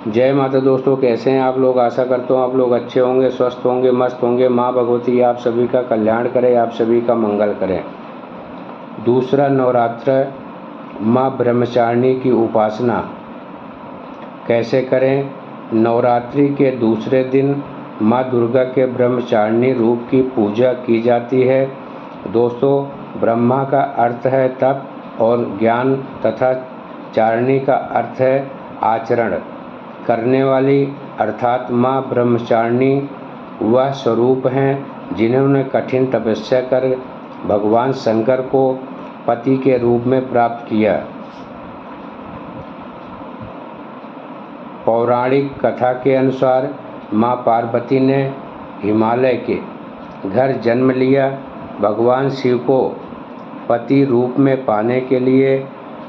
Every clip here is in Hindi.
जय माता दोस्तों, कैसे हैं आप लोग। आशा करता हूँ आप लोग अच्छे होंगे, स्वस्थ होंगे, मस्त होंगे। माँ भगवती आप सभी का कल्याण करे, आप सभी का मंगल करें। दूसरा नवरात्र माँ ब्रह्मचारिणी की उपासना कैसे करें। नवरात्रि के दूसरे दिन माँ दुर्गा के ब्रह्मचारिणी रूप की पूजा की जाती है। दोस्तों, ब्रह्मा का अर्थ है तप और ज्ञान तथा चारिणी का अर्थ है आचरण करने वाली, अर्थात माँ ब्रह्मचारिणी वह स्वरूप हैं जिन्होंने कठिन तपस्या कर भगवान शंकर को पति के रूप में प्राप्त किया। पौराणिक कथा के अनुसार माँ पार्वती ने हिमालय के घर जन्म लिया। भगवान शिव को पति रूप में पाने के लिए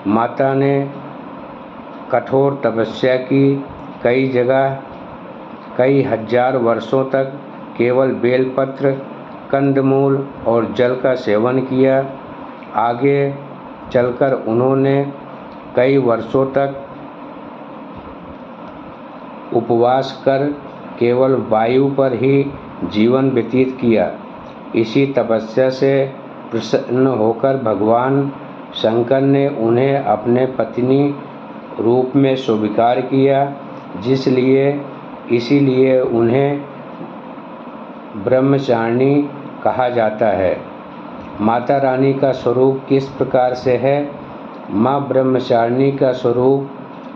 माता ने कठोर तपस्या की। कई जगह कई हजार वर्षों तक केवल बेलपत्र, कंदमूल और जल का सेवन किया। आगे चलकर उन्होंने कई वर्षों तक उपवास कर केवल वायु पर ही जीवन व्यतीत किया। इसी तपस्या से प्रसन्न होकर भगवान शंकर ने उन्हें अपने पत्नी रूप में स्वीकार किया, इसीलिए उन्हें ब्रह्मचारिणी कहा जाता है। माता रानी का स्वरूप किस प्रकार से है। माँ ब्रह्मचारिणी का स्वरूप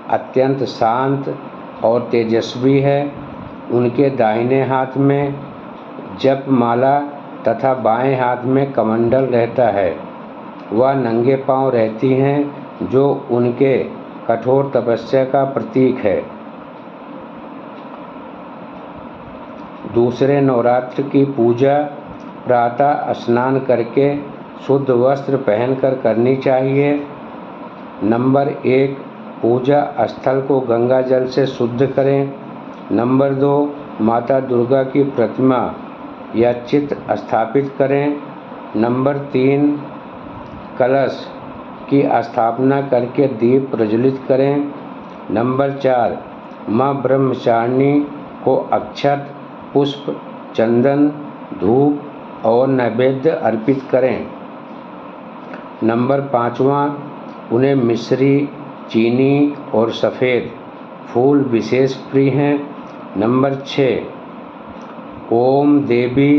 अत्यंत शांत और तेजस्वी है। उनके दाहिने हाथ में जप माला तथा बाएं हाथ में कमंडल रहता है। वह नंगे पांव रहती हैं, जो उनके कठोर तपस्या का प्रतीक है। दूसरे नवरात्र की पूजा प्रातः स्नान करके शुद्ध वस्त्र पहनकर करनी चाहिए। नंबर 1, पूजा स्थल को गंगा जल से शुद्ध करें। नंबर 2, माता दुर्गा की प्रतिमा या चित्र स्थापित करें। नंबर 3, कलश की स्थापना करके दीप प्रज्वलित करें। नंबर 4, माँ ब्रह्मचारिणी को अक्षत, पुष्प, चंदन, धूप और नैवेद्य अर्पित करें। नंबर 5वां, उन्हें मिश्री, चीनी और सफ़ेद फूल विशेष प्रिय हैं। नंबर 6, ओम देवी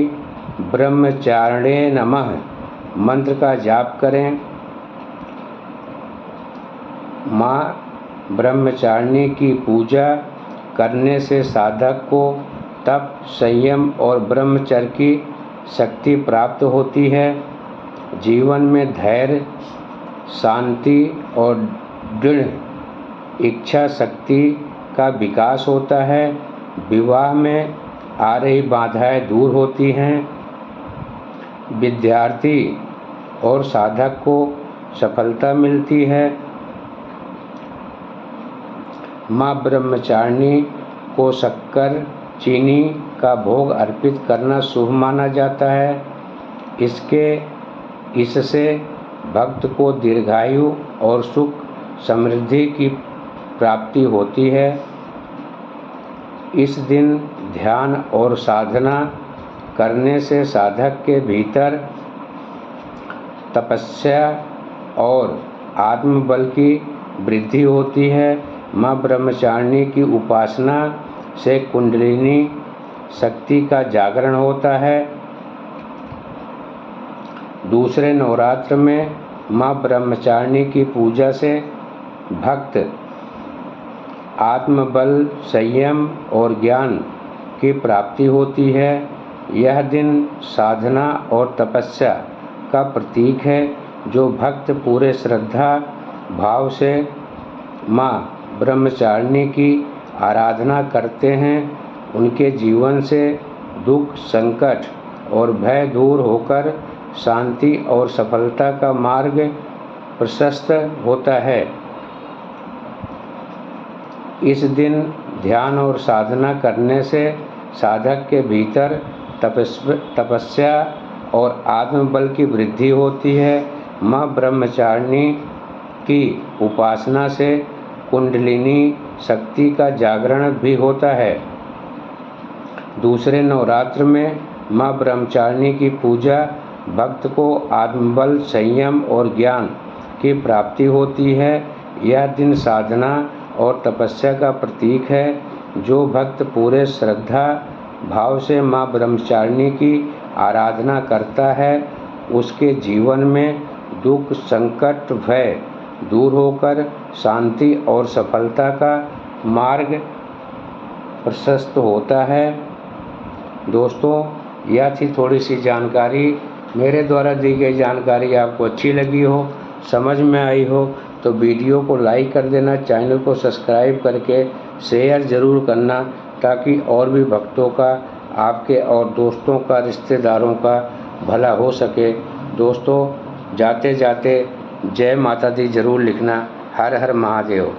ब्रह्मचारिणे नमः मंत्र का जाप करें। माँ ब्रह्मचारिणी की पूजा करने से साधक को तप, संयम और ब्रह्मचर्य की शक्ति प्राप्त होती है। जीवन में धैर्य, शांति और दृढ़ इच्छा शक्ति का विकास होता है। विवाह में आ रही बाधाएं दूर होती हैं। विद्यार्थी और साधक को सफलता मिलती है। माँ ब्रह्मचारिणी को शक्कर, चीनी का भोग अर्पित करना शुभ माना जाता है। इससे भक्त को दीर्घायु और सुख समृद्धि की प्राप्ति होती है। इस दिन ध्यान और साधना करने से साधक के भीतर तपस्या और आत्मबल की वृद्धि होती है। माँ ब्रह्मचारिणी की उपासना से कुंडलिनी शक्ति का जागरण होता है। दूसरे नवरात्र में माँ ब्रह्मचारिणी की पूजा से भक्त आत्मबल, संयम और ज्ञान की प्राप्ति होती है। यह दिन साधना और तपस्या का प्रतीक है। जो भक्त पूरे श्रद्धा भाव से माँ ब्रह्मचारिणी की आराधना करते हैं, उनके जीवन से दुख, संकट और भय दूर होकर शांति और सफलता का मार्ग प्रशस्त होता है। इस दिन ध्यान और साधना करने से साधक के भीतर तपस्या और आत्मबल की वृद्धि होती है। माँ ब्रह्मचारिणी की उपासना से कुंडलिनी शक्ति का जागरण भी होता है। दूसरे नवरात्र में माँ ब्रह्मचारिणी की पूजा भक्त को आत्मबल, संयम और ज्ञान की प्राप्ति होती है। यह दिन साधना और तपस्या का प्रतीक है। जो भक्त पूरे श्रद्धा भाव से माँ ब्रह्मचारिणी की आराधना करता है, उसके जीवन में दुख, संकट, भय दूर होकर शांति और सफलता का मार्ग प्रशस्त होता है। दोस्तों, यह थी थोड़ी सी जानकारी। मेरे द्वारा दी गई जानकारी आपको अच्छी लगी हो, समझ में आई हो तो वीडियो को लाइक कर देना, चैनल को सब्सक्राइब करके शेयर ज़रूर करना, ताकि और भी भक्तों का, आपके और दोस्तों का, रिश्तेदारों का भला हो सके। दोस्तों, जाते जाते जय माता दी ज़रूर लिखना। हर हर महादेव।